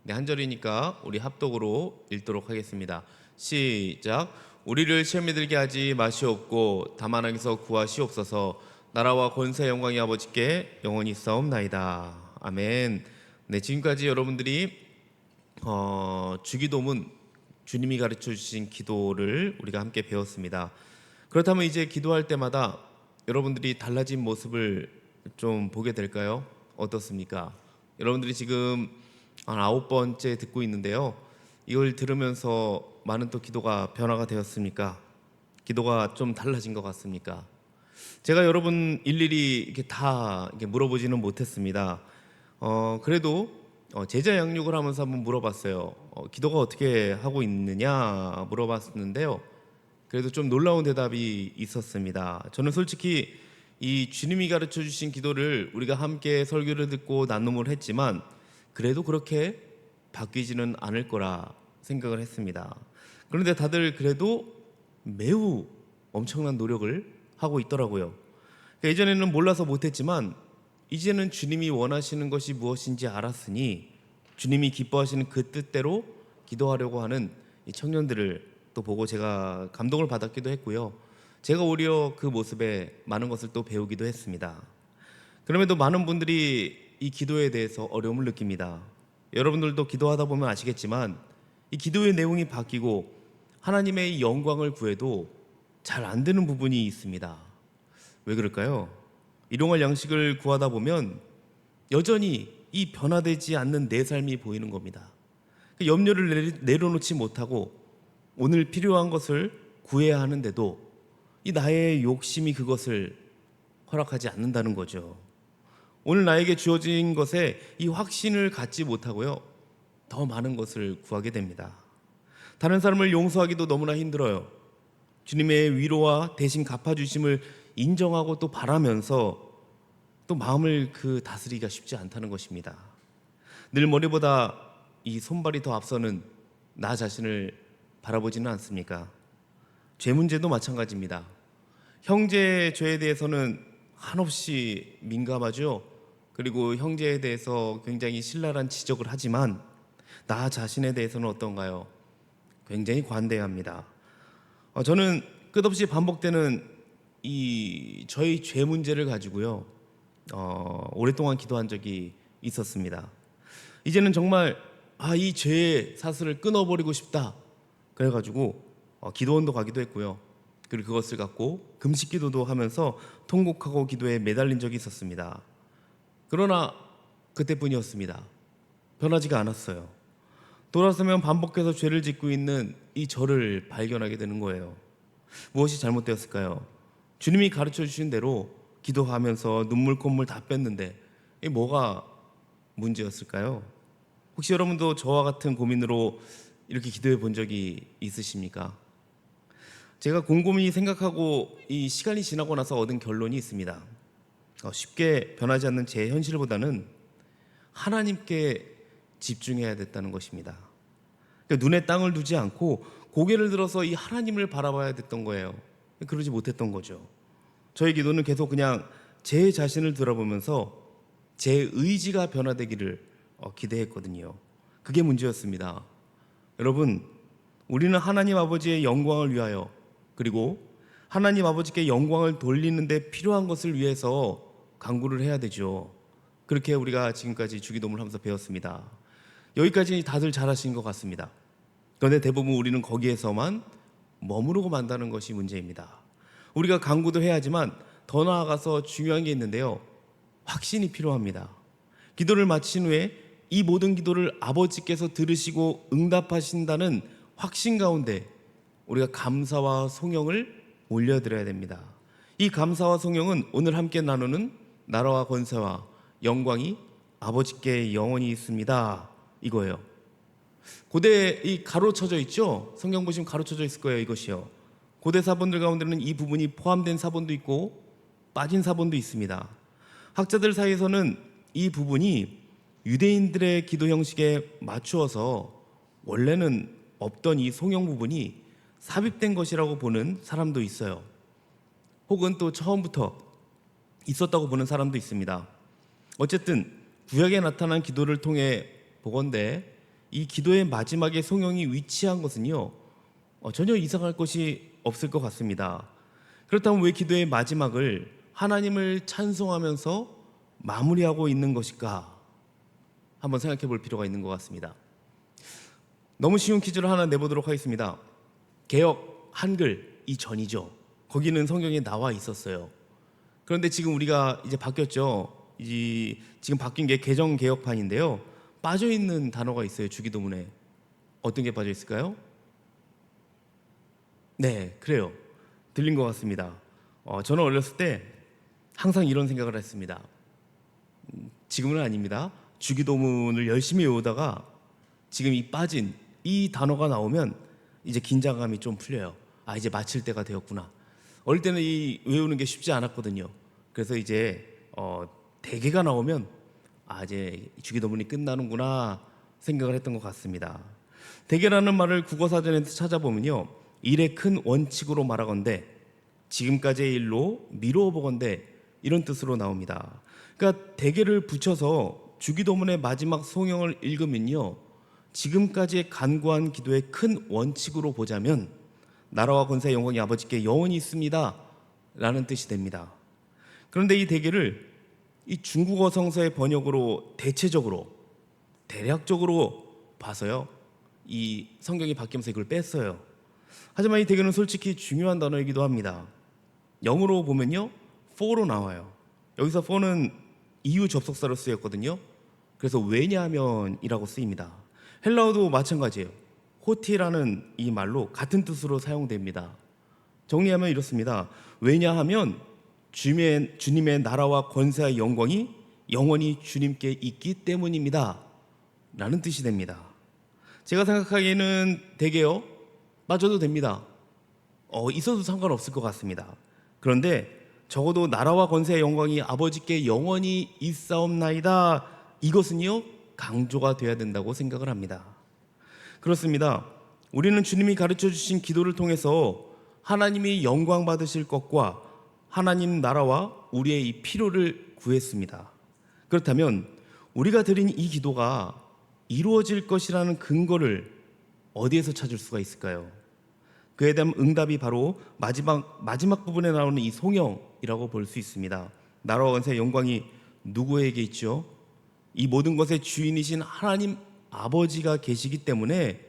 네, 한 절이니까 우리 합독으로 읽도록 하겠습니다. 시작. 우리를 시험에 들게 하지 마시옵고 다만 악에서 구하시옵소서. 나라와 권세 영광이 아버지께 영원히 있사옵나이다. 아멘. 네, 지금까지 여러분들이 주기도문, 주님이 가르쳐 주신 기도를 우리가 함께 배웠습니다. 그렇다면 이제 기도할 때마다 여러분들이 달라진 모습을 좀 보게 될까요? 어떻습니까? 여러분들이 지금 한 9번째 듣고 있는데요. 이걸 들으면서 많은 또 기도가 변화가 되었습니까? 기도가 좀 달라진 것 같습니까? 제가 여러분 일일이 이렇게 다 이렇게 물어보지는 못했습니다. 그래도 제자 양육을 하면서 한번 물어봤어요. 기도가 어떻게 하고 있느냐 물어봤는데요. 그래도 좀 놀라운 대답이 있었습니다. 저는 솔직히 이 주님이 가르쳐 주신 기도를 우리가 함께 설교를 듣고 나눔을 했지만 그래도 그렇게 바뀌지는 않을 거라 생각을 했습니다. 그런데 다들 그래도 매우 엄청난 노력을 하고 있더라고요. 그러니까 예전에는 몰라서 못했지만 이제는 주님이 원하시는 것이 무엇인지 알았으니 주님이 기뻐하시는 그 뜻대로 기도하려고 하는 이 청년들을 또 보고 제가 감동을 받았기도 했고요. 제가 오히려 그 모습에 많은 것을 또 배우기도 했습니다. 그럼에도 많은 분들이 이 기도에 대해서 어려움을 느낍니다. 여러분들도 기도하다 보면 아시겠지만 이 기도의 내용이 바뀌고 하나님의 영광을 구해도 잘 안 되는 부분이 있습니다. 왜 그럴까요? 일용할 양식을 구하다 보면 여전히 이 변화되지 않는 내 삶이 보이는 겁니다. 염려를 내려놓지 못하고 오늘 필요한 것을 구해야 하는데도 이 나의 욕심이 그것을 허락하지 않는다는 거죠. 오늘 나에게 주어진 것에 이 확신을 갖지 못하고요, 더 많은 것을 구하게 됩니다. 다른 사람을 용서하기도 너무나 힘들어요. 주님의 위로와 대신 갚아주심을 인정하고 또 바라면서 또 마음을 다스리기가 쉽지 않다는 것입니다. 늘 머리보다 이 손발이 더 앞서는 나 자신을 바라보지는 않습니까? 죄 문제도 마찬가지입니다. 형제의 죄에 대해서는 한없이 민감하죠. 그리고 형제에 대해서 굉장히 신랄한 지적을 하지만 나 자신에 대해서는 어떤가요? 굉장히 관대합니다. 저는 끝없이 반복되는 이 저의 죄 문제를 가지고요, 오랫동안 기도한 적이 있었습니다. 이제는 정말 이 죄의 사슬을 끊어버리고 싶다. 그래가지고 기도원도 가기도 했고요. 그리고 그것을 갖고 금식 기도도 하면서 통곡하고 기도에 매달린 적이 있었습니다. 그러나 그때뿐이었습니다. 변하지가 않았어요. 돌아서면 반복해서 죄를 짓고 있는 이 저를 발견하게 되는 거예요. 무엇이 잘못되었을까요? 주님이 가르쳐 주신 대로 기도하면서 눈물 콧물 다 뺐는데 이 뭐가 문제였을까요? 혹시 여러분도 저와 같은 고민으로 이렇게 기도해 본 적이 있으십니까? 제가 곰곰이 생각하고 이 시간이 지나고 나서 얻은 결론이 있습니다. 쉽게 변하지 않는 제 현실보다는 하나님께 집중해야 됐다는 것입니다. 그러니까 눈에 땅을 두지 않고 고개를 들어서 이 하나님을 바라봐야 됐던 거예요. 그러지 못했던 거죠. 저의 기도는 계속 그냥 제 자신을 돌아보면서 제 의지가 변화되기를 기대했거든요. 그게 문제였습니다. 여러분, 우리는 하나님 아버지의 영광을 위하여, 그리고 하나님 아버지께 영광을 돌리는 데 필요한 것을 위해서 간구를 해야 되죠. 그렇게 우리가 지금까지 주기도문을 하면서 배웠습니다. 여기까지 다들 잘하신 것 같습니다. 그런데 대부분 우리는 거기에서만 머무르고 만다는 것이 문제입니다. 우리가 간구도 해야 하지만 더 나아가서 중요한 게 있는데요, 확신이 필요합니다. 기도를 마친 후에 이 모든 기도를 아버지께서 들으시고 응답하신다는 확신 가운데 우리가 감사와 송영을 올려드려야 됩니다. 이 감사와 송영은 오늘 함께 나누는 나라와 권세와 영광이 아버지께 영원히 있습니다, 이거예요. 고대에 이 가로쳐져 있죠. 성경 보시면 가로쳐져 있을 거예요. 이것이요, 고대 사본들 가운데는 이 부분이 포함된 사본도 있고 빠진 사본도 있습니다. 학자들 사이에서는 이 부분이 유대인들의 기도 형식에 맞추어서 원래는 없던 이 송영 부분이 삽입된 것이라고 보는 사람도 있어요. 혹은 또 처음부터 있었다고 보는 사람도 있습니다. 어쨌든 구약에 나타난 기도를 통해 보건대 이 기도의 마지막에 송영이 위치한 것은요, 전혀 이상할 것이 없을 것 같습니다. 그렇다면 왜 기도의 마지막을 하나님을 찬송하면서 마무리하고 있는 것일까? 한번 생각해 볼 필요가 있는 것 같습니다. 너무 쉬운 퀴즈를 하나 내보도록 하겠습니다. 개역 한글 이전이죠. 거기는 성경에 나와 있었어요. 그런데 지금 우리가 이제 바뀌었죠. 지금 바뀐 게 개정 개역판인데요. 빠져 있는 단어가 있어요. 주기도문에. 어떤 게 빠져 있을까요? 네, 그래요. 들린 것 같습니다. 저는 어렸을 때 항상 이런 생각을 했습니다. 지금은 아닙니다. 주기도문을 열심히 외우다가 지금 이 빠진 이 단어가 나오면 이제 긴장감이 좀 풀려요. 아, 이제 마칠 때가 되었구나. 어릴 때는 이 외우는 게 쉽지 않았거든요. 그래서 이제 대개가 나오면 이제 주기도문이 끝나는구나 생각을 했던 것 같습니다. 대개라는 말을 국어사전에서 찾아보면요, 일의 큰 원칙으로 말하건대 지금까지의 일로 미루어 보건대 이런 뜻으로 나옵니다. 그러니까 대개를 붙여서 주기도문의 마지막 송영을 읽으면요, 지금까지의 간구한 기도의 큰 원칙으로 보자면 나라와 권세의 영광이 아버지께 영원히 있습니다 라는 뜻이 됩니다. 그런데 이 대개를 이 중국어 성서의 번역으로 대략적으로 봐서요, 이 성경이 바뀌면서 이걸 뺐어요. 하지만 이 대개는 솔직히 중요한 단어이기도 합니다. 영어로 보면요, for로 나와요. 여기서 for는 이유 접속사로 쓰였거든요. 그래서 왜냐하면이라고 쓰입니다. 헬라어도 마찬가지예요. 호티라는 이 말로 같은 뜻으로 사용됩니다. 정리하면 이렇습니다. 왜냐하면 주님의 나라와 권세와 영광이 영원히 주님께 있기 때문입니다 라는 뜻이 됩니다. 제가 생각하기에는 대개요, 빠져도 됩니다. 있어도 상관없을 것 같습니다. 그런데 적어도 나라와 권세의 영광이 아버지께 영원히 있사옵나이다, 이것은요 강조가 돼야 된다고 생각을 합니다. 그렇습니다. 우리는 주님이 가르쳐 주신 기도를 통해서 하나님이 영광 받으실 것과 하나님 나라와 우리의 이 필요를 구했습니다. 그렇다면 우리가 드린 이 기도가 이루어질 것이라는 근거를 어디에서 찾을 수가 있을까요? 그에 대한 응답이 바로 마지막 부분에 나오는 이 송영이라고 볼 수 있습니다. 나라와 권세의 영광이 누구에게 있죠? 이 모든 것의 주인이신 하나님 아버지가 계시기 때문에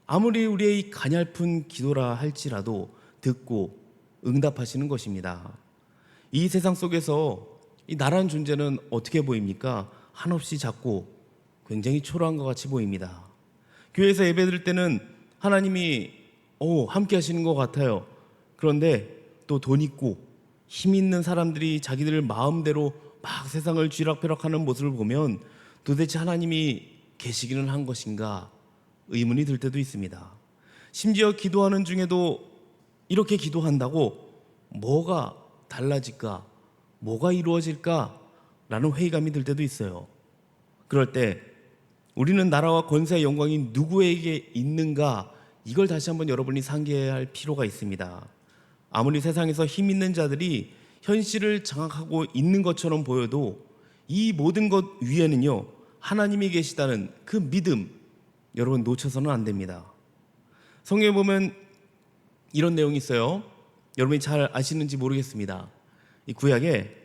아무리 우리의 이 가냘픈 기도라 할지라도 듣고 응답하시는 것입니다. 이 세상 속에서 이 나라는 존재는 어떻게 보입니까? 한없이 작고 굉장히 초라한 것 같이 보입니다. 교회에서 예배드릴 때는 하나님이 함께 하시는 것 같아요. 그런데 또 돈 있고 힘 있는 사람들이 자기들 마음대로 막 세상을 쥐락펴락하는 모습을 보면 도대체 하나님이 계시기는 한 것인가 의문이 들 때도 있습니다. 심지어 기도하는 중에도 이렇게 기도한다고 뭐가 달라질까, 뭐가 이루어질까 라는 회의감이 들 때도 있어요. 그럴 때 우리는 나라와 권세의 영광이 누구에게 있는가, 이걸 다시 한번 여러분이 상기해야 할 필요가 있습니다. 아무리 세상에서 힘 있는 자들이 현실을 장악하고 있는 것처럼 보여도 이 모든 것 위에는요 하나님이 계시다는 그 믿음, 여러분 놓쳐서는 안 됩니다. 성경에 보면 이런 내용이 있어요. 여러분이 잘 아시는지 모르겠습니다. 이 구약에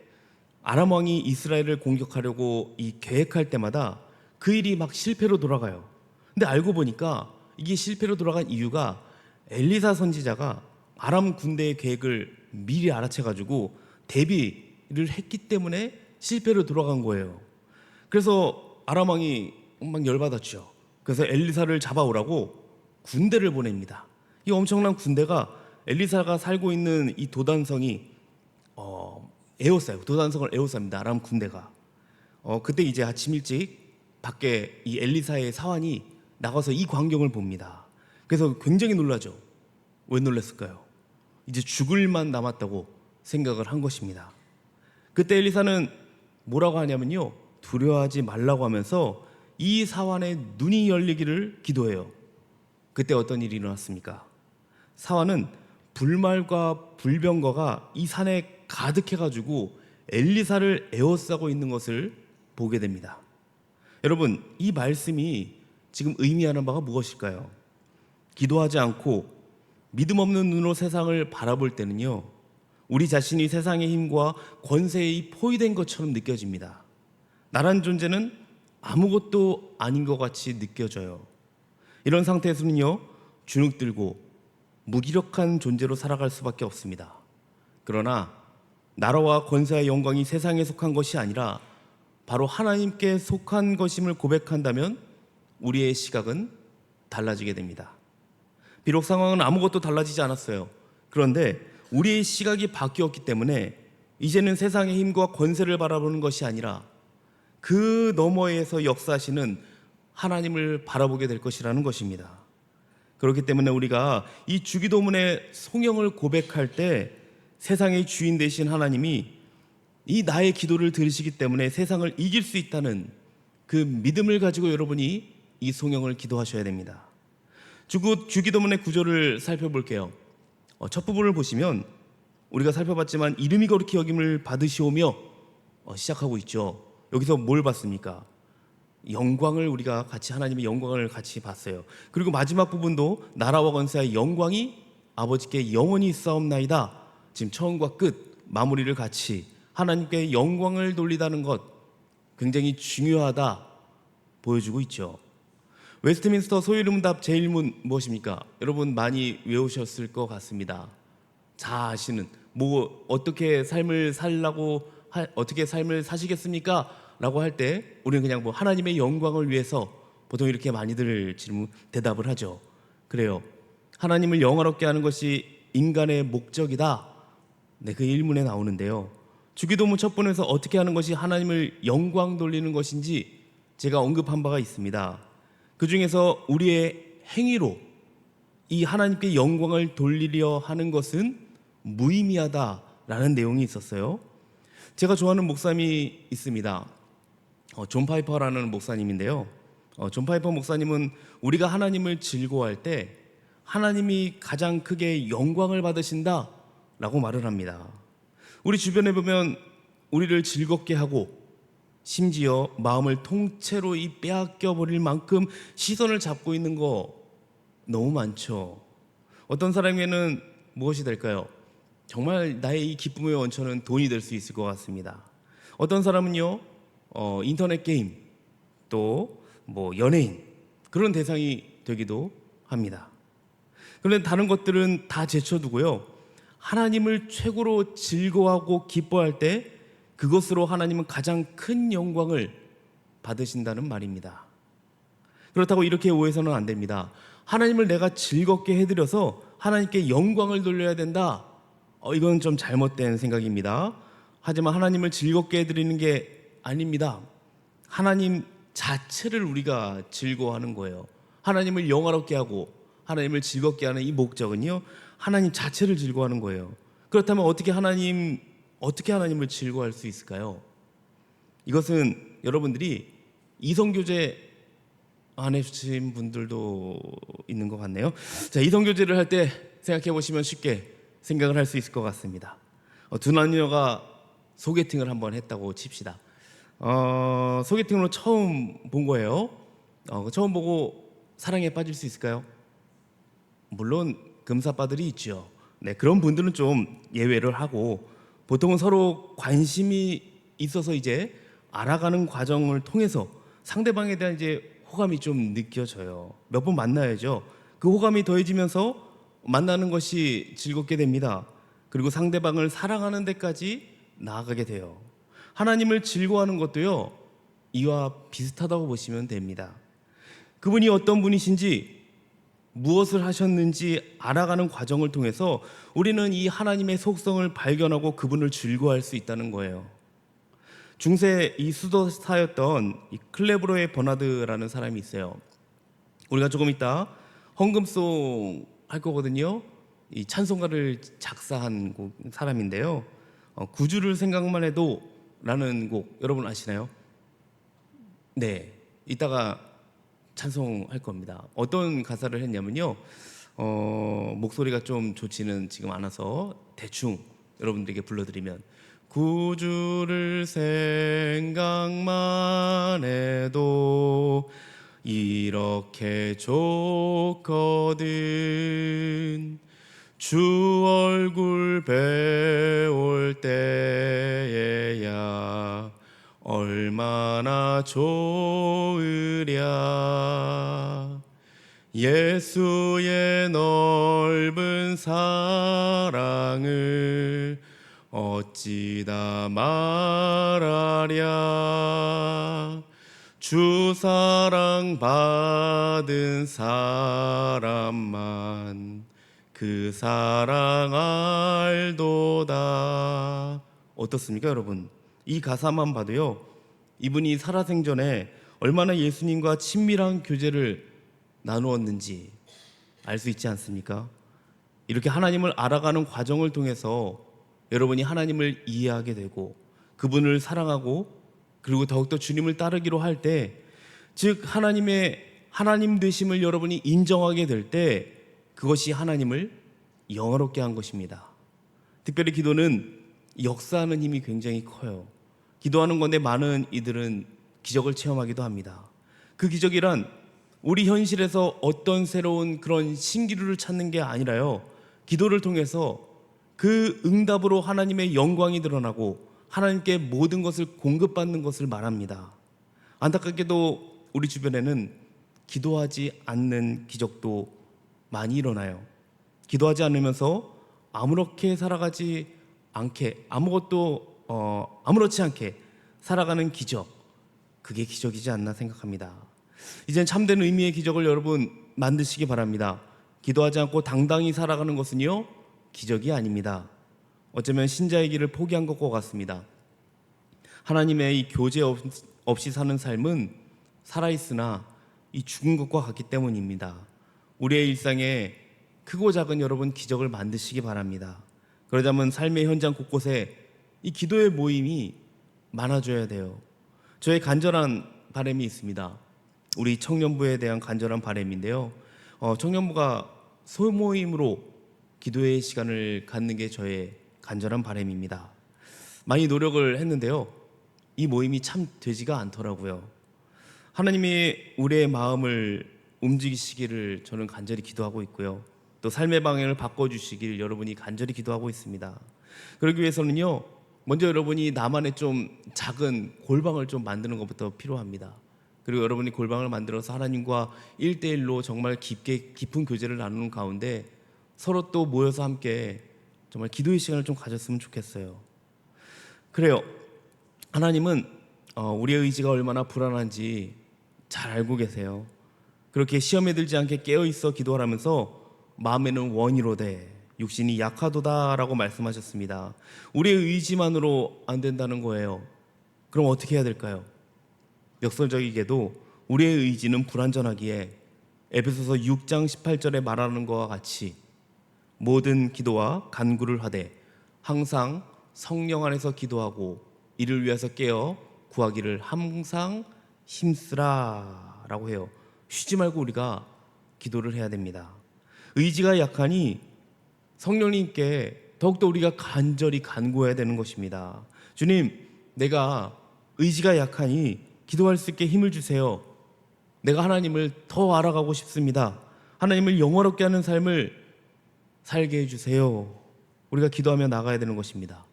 아람 왕이 이스라엘을 공격하려고 이 계획할 때마다 그 일이 막 실패로 돌아가요. 근데 알고 보니까 이게 실패로 돌아간 이유가 엘리사 선지자가 아람 군대의 계획을 미리 알아채가지고 대비를 했기 때문에 실패로 돌아간 거예요. 그래서 아람 왕이 막 열받았죠. 그래서 엘리사를 잡아오라고 군대를 보냅니다. 이 엄청난 군대가 엘리사가 살고 있는 이 도단성이 에워싸요. 도단성을 에워쌉니다. 아람 군대가. 그때 이제 아침 일찍 밖에 이 엘리사의 사환이 나가서 이 광경을 봅니다. 그래서 굉장히 놀라죠. 왜 놀랐을까요? 이제 죽을 만 남았다고 생각을 한 것입니다. 그때 엘리사는 뭐라고 하냐면요, 두려워하지 말라고 하면서 이 사환의 눈이 열리기를 기도해요. 그때 어떤 일이 일어났습니까? 사환은 불말과 불병거가 이 산에 가득해가지고 엘리사를 에워싸고 있는 것을 보게 됩니다. 여러분, 이 말씀이 지금 의미하는 바가 무엇일까요? 기도하지 않고 믿음 없는 눈으로 세상을 바라볼 때는요, 우리 자신이 세상의 힘과 권세에 포위된 것처럼 느껴집니다. 나란 존재는 아무것도 아닌 것 같이 느껴져요. 이런 상태에서는요, 주눅들고 무기력한 존재로 살아갈 수밖에 없습니다. 그러나 나라와 권세와 영광이 세상에 속한 것이 아니라 바로 하나님께 속한 것임을 고백한다면 우리의 시각은 달라지게 됩니다. 비록 상황은 아무것도 달라지지 않았어요. 그런데 우리의 시각이 바뀌었기 때문에 이제는 세상의 힘과 권세를 바라보는 것이 아니라 그 너머에서 역사하시는 하나님을 바라보게 될 것이라는 것입니다. 그렇기 때문에 우리가 이 주기도문의 송영을 고백할 때 세상의 주인 되신 하나님이 이 나의 기도를 들으시기 때문에 세상을 이길 수 있다는 그 믿음을 가지고 여러분이 이 송영을 기도하셔야 됩니다. 주기도문의 구조를 살펴볼게요. 첫 부분을 보시면 우리가 살펴봤지만 이름이 거룩히 여김을 받으시오며 시작하고 있죠. 여기서 뭘 봤습니까? 영광을 우리가 같이 하나님의 영광을 같이 봤어요. 그리고 마지막 부분도 나라와 권세의 영광이 아버지께 영원히 있사옵나이다. 지금 처음과 끝 마무리를 같이 하나님께 영광을 돌리다는 것 굉장히 중요하다 보여주고 있죠. 웨스트민스터 소유름답 제1문 무엇입니까? 여러분 많이 외우셨을 것 같습니다. 자 아시는 어떻게 삶을 살라고 어떻게 삶을 사시겠습니까? 라고 할 때 우리는 그냥 하나님의 영광을 위해서 보통 이렇게 많이들 대답을 하죠. 그래요. 하나님을 영화롭게 하는 것이 인간의 목적이다. 네, 그 1문에 나오는데요. 주기도문 첫 번에서 어떻게 하는 것이 하나님을 영광 돌리는 것인지 제가 언급한 바가 있습니다. 그 중에서 우리의 행위로 이 하나님께 영광을 돌리려 하는 것은 무의미하다라는 내용이 있었어요. 제가 좋아하는 목사님이 있습니다. 존 파이퍼라는 목사님인데요. 존 파이퍼 목사님은 우리가 하나님을 즐거워할 때 하나님이 가장 크게 영광을 받으신다라고 말을 합니다. 우리 주변에 보면 우리를 즐겁게 하고 심지어 마음을 통째로 빼앗겨 버릴 만큼 시선을 잡고 있는 거 너무 많죠. 어떤 사람에게는 무엇이 될까요? 정말 나의 이 기쁨의 원천은 돈이 될 수 있을 것 같습니다. 어떤 사람은요, 인터넷 게임, 또 연예인, 그런 대상이 되기도 합니다. 그런데 다른 것들은 다 제쳐두고요, 하나님을 최고로 즐거워하고 기뻐할 때 그것으로 하나님은 가장 큰 영광을 받으신다는 말입니다. 그렇다고 이렇게 오해서는 안 됩니다. 하나님을 내가 즐겁게 해드려서 하나님께 영광을 돌려야 된다. 이건 좀 잘못된 생각입니다. 하지만 하나님을 즐겁게 해드리는 게 아닙니다. 하나님 자체를 우리가 즐거워하는 거예요. 하나님을 영화롭게 하고 하나님을 즐겁게 하는 이 목적은요, 하나님 자체를 즐거워하는 거예요. 그렇다면 어떻게 하나님을 즐거워할 수 있을까요? 이것은 여러분들이 이성교제 안 해주신 분들도 있는 것 같네요. 자, 이성교제를 할 때 생각해 보시면 쉽게 생각을 할 수 있을 것 같습니다. 두 남녀가 소개팅을 한번 했다고 칩시다. 소개팅으로 처음 본 거예요. 처음 보고 사랑에 빠질 수 있을까요? 물론 금사빠들이 있죠. 네, 그런 분들은 좀 예외를 하고 보통은 서로 관심이 있어서 이제 알아가는 과정을 통해서 상대방에 대한 이제 호감이 좀 느껴져요. 몇 번 만나야죠. 그 호감이 더해지면서 만나는 것이 즐겁게 됩니다. 그리고 상대방을 사랑하는 데까지 나아가게 돼요. 하나님을 즐거워하는 것도요, 이와 비슷하다고 보시면 됩니다. 그분이 어떤 분이신지 무엇을 하셨는지 알아가는 과정을 통해서 우리는 이 하나님의 속성을 발견하고 그분을 즐거워할 수 있다는 거예요. 중세 이 수도사였던 이 클레브로의 버나드라는 사람이 있어요. 우리가 조금 이따 헌금송 할 거거든요. 이 찬송가를 작사한 사람인데요. 구주를 생각만 해도 라는 곡 여러분 아시나요? 네, 이따가 찬송할 겁니다. 어떤 가사를 했냐면요, 목소리가 좀 좋지는 지금 않아서 대충 여러분들에게 불러드리면, 구주를 생각만 해도 이렇게 좋거든 주 얼굴 배울 때에야 얼마나 좋으랴. 예수의 넓은 사랑을 어찌다 말하랴. 주 사랑 받은 사람만 그 사랑 알도다. 어떻습니까, 여러분? 이 가사만 봐도요, 이분이 살아생전에 얼마나 예수님과 친밀한 교제를 나누었는지 알 수 있지 않습니까? 이렇게 하나님을 알아가는 과정을 통해서 여러분이 하나님을 이해하게 되고 그분을 사랑하고 그리고 더욱더 주님을 따르기로 할 때, 즉 하나님의 하나님 되심을 여러분이 인정하게 될 때 그것이 하나님을 영화롭게 한 것입니다. 특별히 기도는 역사하는 힘이 굉장히 커요. 기도하는 건데 많은 이들은 기적을 체험하기도 합니다. 그 기적이란 우리 현실에서 어떤 새로운 그런 신기루를 찾는 게 아니라요, 기도를 통해서 그 응답으로 하나님의 영광이 드러나고 하나님께 모든 것을 공급받는 것을 말합니다. 안타깝게도 우리 주변에는 기도하지 않는 기적도 많이 일어나요. 기도하지 않으면서 아무렇게 살아가지 않게, 아무렇지 않게 살아가는 기적, 그게 기적이지 않나 생각합니다. 이젠 참된 의미의 기적을 여러분 만드시기 바랍니다. 기도하지 않고 당당히 살아가는 것은요, 기적이 아닙니다. 어쩌면 신자의 길을 포기한 것과 같습니다. 하나님의 이 교제 없이 사는 삶은 살아있으나 이 죽은 것과 같기 때문입니다. 우리의 일상에 크고 작은 여러분 기적을 만드시기 바랍니다. 그러자면 삶의 현장 곳곳에 이 기도의 모임이 많아져야 돼요. 저의 간절한 바람이 있습니다. 우리 청년부에 대한 간절한 바람인데요, 청년부가 소모임으로 기도의 시간을 갖는 게 저의 간절한 바람입니다. 많이 노력을 했는데요, 이 모임이 참 되지가 않더라고요. 하나님이 우리의 마음을 움직이시기를 저는 간절히 기도하고 있고요, 또 삶의 방향을 바꿔주시길 여러분이 간절히 기도하고 있습니다. 그러기 위해서는요, 먼저 여러분이 나만의 좀 작은 골방을 좀 만드는 것부터 필요합니다. 그리고 여러분이 골방을 만들어서 하나님과 1대1로 정말 깊은 교제를 나누는 가운데 서로 또 모여서 함께 정말 기도의 시간을 좀 가졌으면 좋겠어요. 그래요, 하나님은 우리의 의지가 얼마나 불안한지 잘 알고 계세요. 그렇게 시험에 들지 않게 깨어있어 기도하라면서 마음에는 원이로되 육신이 약하도다라고 말씀하셨습니다. 우리의 의지만으로 안 된다는 거예요. 그럼 어떻게 해야 될까요? 역설적이게도 우리의 의지는 불완전하기에 에베소서 6장 18절에 말하는 것과 같이 모든 기도와 간구를 하되 항상 성령 안에서 기도하고 이를 위해서 깨어 구하기를 항상 힘쓰라 라고 해요. 쉬지 말고 우리가 기도를 해야 됩니다. 의지가 약하니 성령님께 더욱더 우리가 간절히 간구해야 되는 것입니다. 주님, 내가 의지가 약하니 기도할 수 있게 힘을 주세요. 내가 하나님을 더 알아가고 싶습니다. 하나님을 영화롭게 하는 삶을 살게 해주세요. 우리가 기도하며 나가야 되는 것입니다.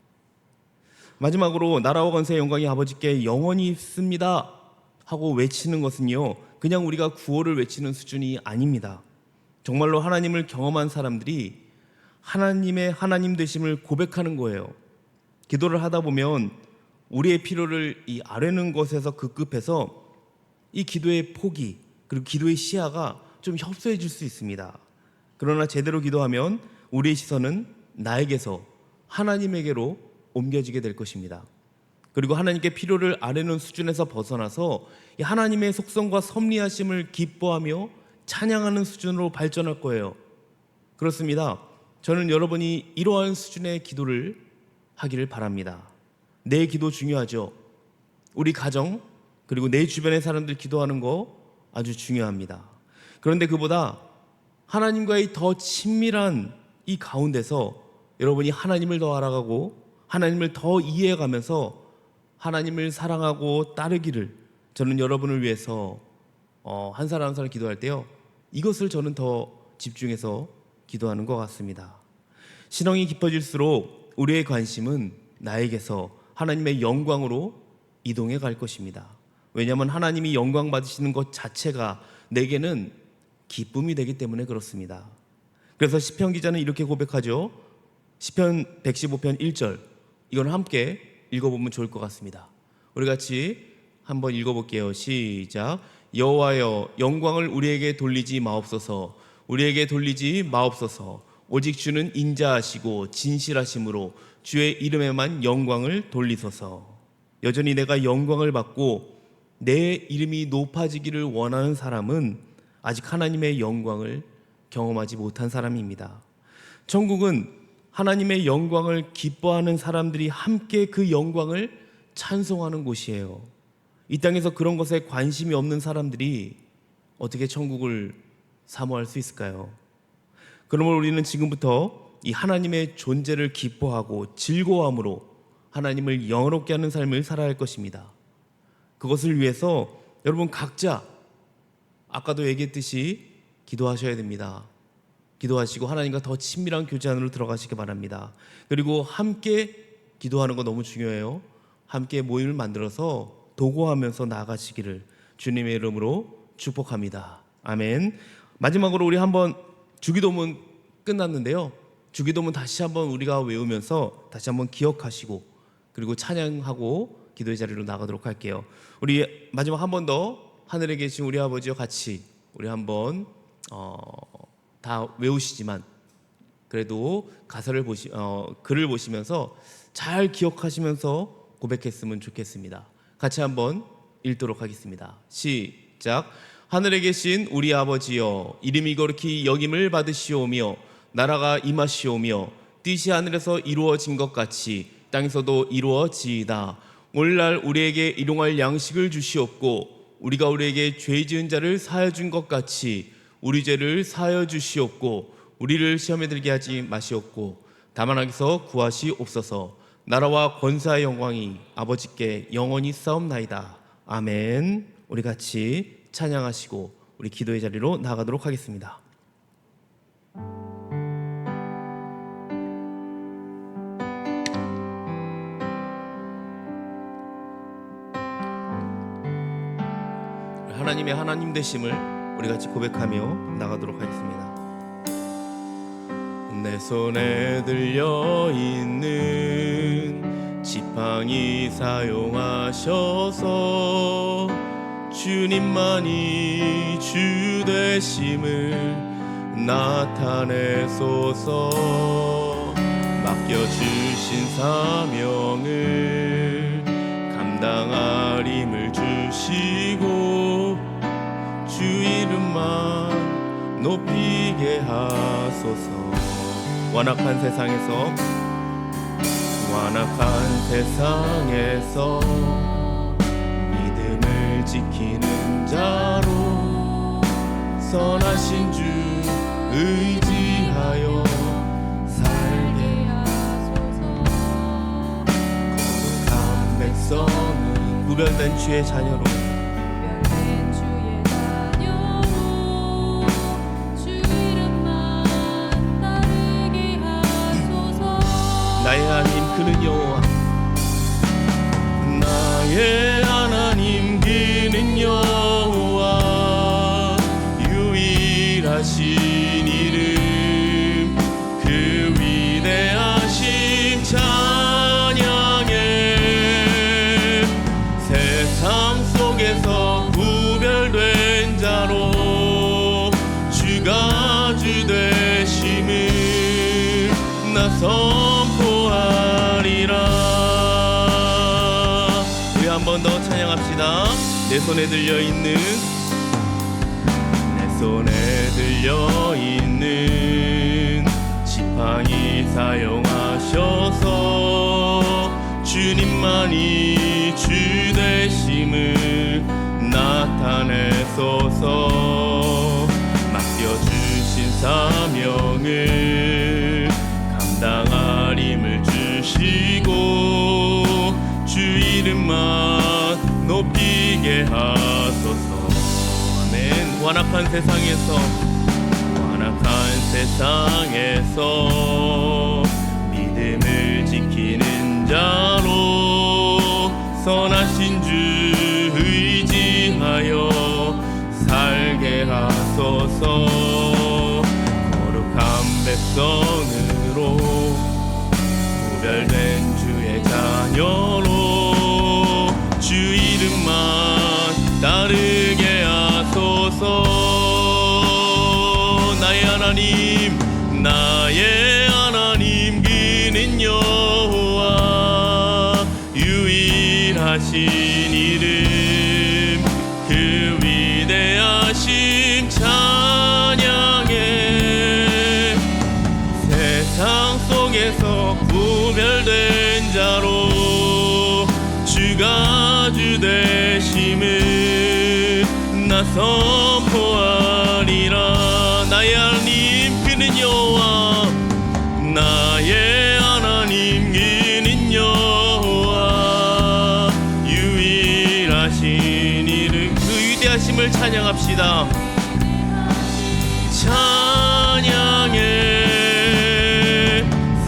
마지막으로 나라와 권세의 영광이 아버지께 영원히 있습니다 하고 외치는 것은요, 그냥 우리가 구호를 외치는 수준이 아닙니다. 정말로 하나님을 경험한 사람들이 하나님의 하나님 되심을 고백하는 거예요. 기도를 하다 보면 우리의 필요를 이 아뢰는 것에서 급급해서 이 기도의 폭이 그리고 기도의 시야가 좀 협소해질 수 있습니다. 그러나 제대로 기도하면 우리의 시선은 나에게서 하나님에게로 옮겨지게 될 것입니다. 그리고 하나님께 필요를 아뢰는 수준에서 벗어나서 이 하나님의 속성과 섭리하심을 기뻐하며 찬양하는 수준으로 발전할 거예요. 그렇습니다. 저는 여러분이 이러한 수준의 기도를 하기를 바랍니다. 내 기도 중요하죠. 우리 가정 그리고 내 주변의 사람들 기도하는 거 아주 중요합니다. 그런데 그보다 하나님과의 더 친밀한 이 가운데서 여러분이 하나님을 더 알아가고 하나님을 더 이해해가면서 하나님을 사랑하고 따르기를 저는 여러분을 위해서 한 사람 한 사람 기도할 때요, 이것을 저는 더 집중해서 기도하는 것 같습니다. 신앙이 깊어질수록 우리의 관심은 나에게서 하나님의 영광으로 이동해 갈 것입니다. 왜냐하면 하나님이 영광 받으시는 것 자체가 내게는 기쁨이 되기 때문에 그렇습니다. 그래서 시편 기자는 이렇게 고백하죠. 시편 115편 1절, 이건 함께 읽어보면 좋을 것 같습니다. 우리 같이 한번 읽어볼게요. 시작. 여호와여, 영광을 우리에게 돌리지 마옵소서. 우리에게 돌리지 마옵소서. 오직 주는 인자하시고 진실하심으로 주의 이름에만 영광을 돌리소서. 여전히 내가 영광을 받고 내 이름이 높아지기를 원하는 사람은 아직 하나님의 영광을 경험하지 못한 사람입니다. 천국은 하나님의 영광을 기뻐하는 사람들이 함께 그 영광을 찬송하는 곳이에요. 이 땅에서 그런 것에 관심이 없는 사람들이 어떻게 천국을 사모할 수 있을까요? 그러므로 우리는 지금부터 이 하나님의 존재를 기뻐하고 즐거워함으로 하나님을 영화롭게 하는 삶을 살아야 할 것입니다. 그것을 위해서 여러분 각자 아까도 얘기했듯이 기도하셔야 됩니다. 기도하시고 하나님과 더 친밀한 교제 안으로 들어가시기 바랍니다. 그리고 함께 기도하는 거 너무 중요해요. 함께 모임을 만들어서 도구하면서 나아가시기를 주님의 이름으로 축복합니다. 아멘. 마지막으로 우리 한번 주기도문 끝났는데요, 주기도문 다시 한번 우리가 외우면서 다시 한번 기억하시고 그리고 찬양하고 기도의 자리로 나가도록 할게요. 우리 마지막 한 번 더 하늘에 계신 우리 아버지와 같이 우리 한번 다 외우시지만 그래도 가사를 글을 보시면서 잘 기억하시면서 고백했으면 좋겠습니다. 같이 한번 읽도록 하겠습니다. 시작. 하늘에 계신 우리 아버지여, 이름이 거룩히 여김을 받으시오며 나라가 임하시오며 뜻이 하늘에서 이루어진 것 같이 땅에서도 이루어지이다. 오늘날 우리에게 일용할 양식을 주시옵고 우리가 우리에게 죄 지은 자를 사하여 준 것 같이 우리 죄를 사하여 주시옵고 우리를 시험에 들게 하지 마시옵고 다만 악에서 구하시옵소서. 나라와 권사의 영광이 아버지께 영원히 싸움나이다. 아멘. 우리 같이 찬양하시고 우리 기도의 자리로 나가도록 하겠습니다. 하나님의 하나님 되심을 우리 같이 고백하며 나가도록 하겠습니다. 내 손에 들려있는 지팡이 사용하셔서 주님만이 주 되심을 나타내소서. 맡겨주신 사명을 감당할 힘을 주시고 주 이름만 높이게 하소서. 완악한 세상에서 믿음을 지키는 자로 선하신 주 의지하여 살게 하소서. 거룩한 백성은 구별된 주의 자녀로 나의 하나님 그는 여호와, 나의 하나님 그는 여호와, 유일하신 이름 그 위대하심 찬양해. 세상 속에서 구별된 자로 주가 주 되심을 나 선포하리라. 우리 한 번 더 찬양합시다. 내 손에 들려있는 지팡이 사용하셔서 주님만이 주 되심을 나타내소서. 맡겨주신 사명을 감당할 힘을 주시고 주 이름만 높이게 하소서. 아멘. 완악한 세상에서 믿음을 지키는 자로 선하신 주 의지하여 살게 하소서. 거룩한 백성으로 구별된 주의 자녀로 주 이름만 따르게 하소서. 나의 하나님 그는 여호와 유일하신 이름 그 위대하심 찬양해. 세상 속에서 구별된 자로 주가 주 되심을 나 선포하리라. 나의 하나님 그는 여호와 나의 하나님 그는 여호와 유일하신 이름 그 위대하심을 찬양합시다. 찬양해.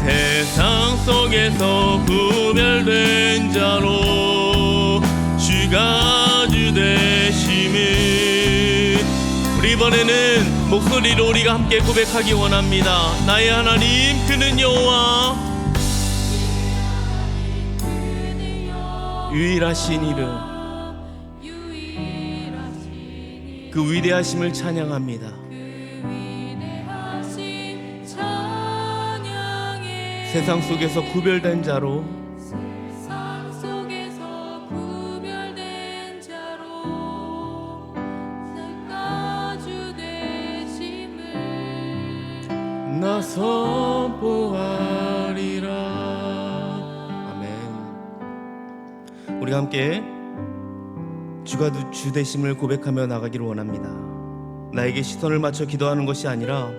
세상 속에서 구별된 자로 주가 주 되심을 이번에는 목소리로 우리가 함께 고백하기 원합니다. 나의 하나님 그는 여호와 유일하신 이름 그 위대하심을 찬양합니다. 세상 속에서 구별된 자로 나 선포하리라. 아멘. 우리가 함께 주가 주 되심을 고백하며 나가기를 원합니다. 나에게 시선을 맞춰 기도하는 것이 아니라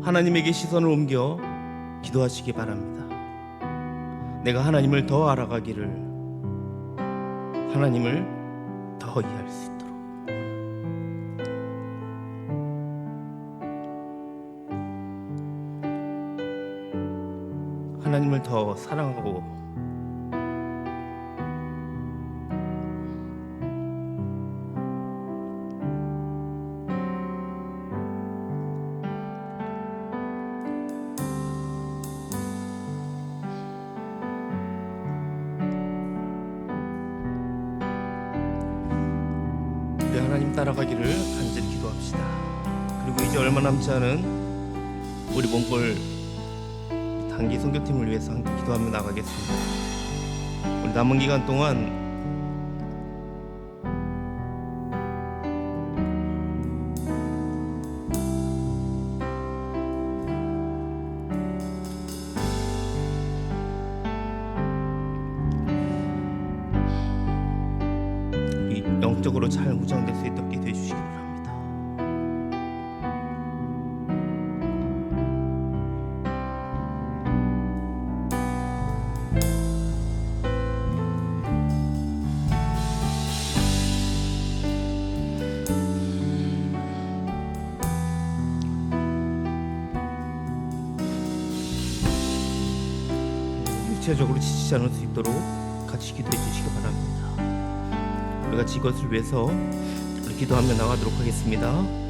하나님에게 시선을 옮겨 기도하시기 바랍니다. 내가 하나님을 더 알아가기를, 하나님을 더 이해할 수 있도록. 하나님을 더 사랑하고 우리 하나님 따라가기를 간절히 기도합시다. 그리고 이제 얼마 남지 않은 우리 몽골 단기 선교팀을 위해서 함께 기도하며 나가겠습니다. 우리 남은 기간 동안 우리 영적으로 잘 무장될 수 있도록 기도해 주시기 바랍니다. 육체적으로 지치지 않을 수 있도록 같이 기도해 주시기 바랍니다. 우리 같이 이것을 위해서 우리 기도하며 나가도록 하겠습니다.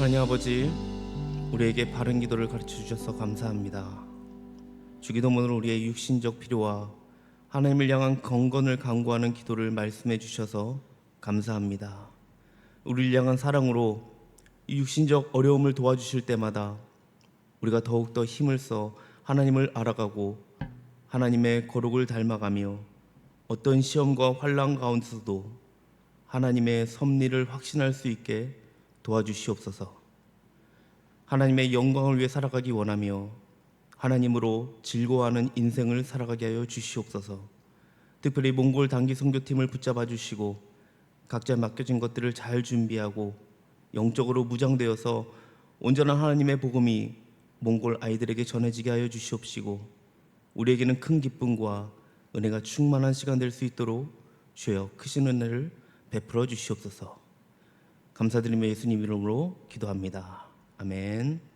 하나님 아버지, 우리에게 바른 기도를 가르쳐 주셔서 감사합니다. 주기도문으로 우리의 육신적 필요와 하나님을 향한 경건을 강구하는 기도를 말씀해 주셔서 감사합니다. 우리를 향한 사랑으로 이 육신적 어려움을 도와주실 때마다 우리가 더욱더 힘을 써 하나님을 알아가고 하나님의 거룩을 닮아가며 어떤 시험과 환난 가운데서도 하나님의 섭리를 확신할 수 있게 도와주시옵소서. 하나님의 영광을 위해 살아가기 원하며 하나님으로 즐거워하는 인생을 살아가게 하여 주시옵소서. 특별히 몽골 단기 선교팀을 붙잡아 주시고 각자 맡겨진 것들을 잘 준비하고 영적으로 무장되어서 온전한 하나님의 복음이 몽골 아이들에게 전해지게 하여 주시옵시고 우리에게는 큰 기쁨과 은혜가 충만한 시간 될 수 있도록 주여 크신 은혜를 베풀어 주시옵소서. 감사드리며 예수님 이름으로 기도합니다. 아멘.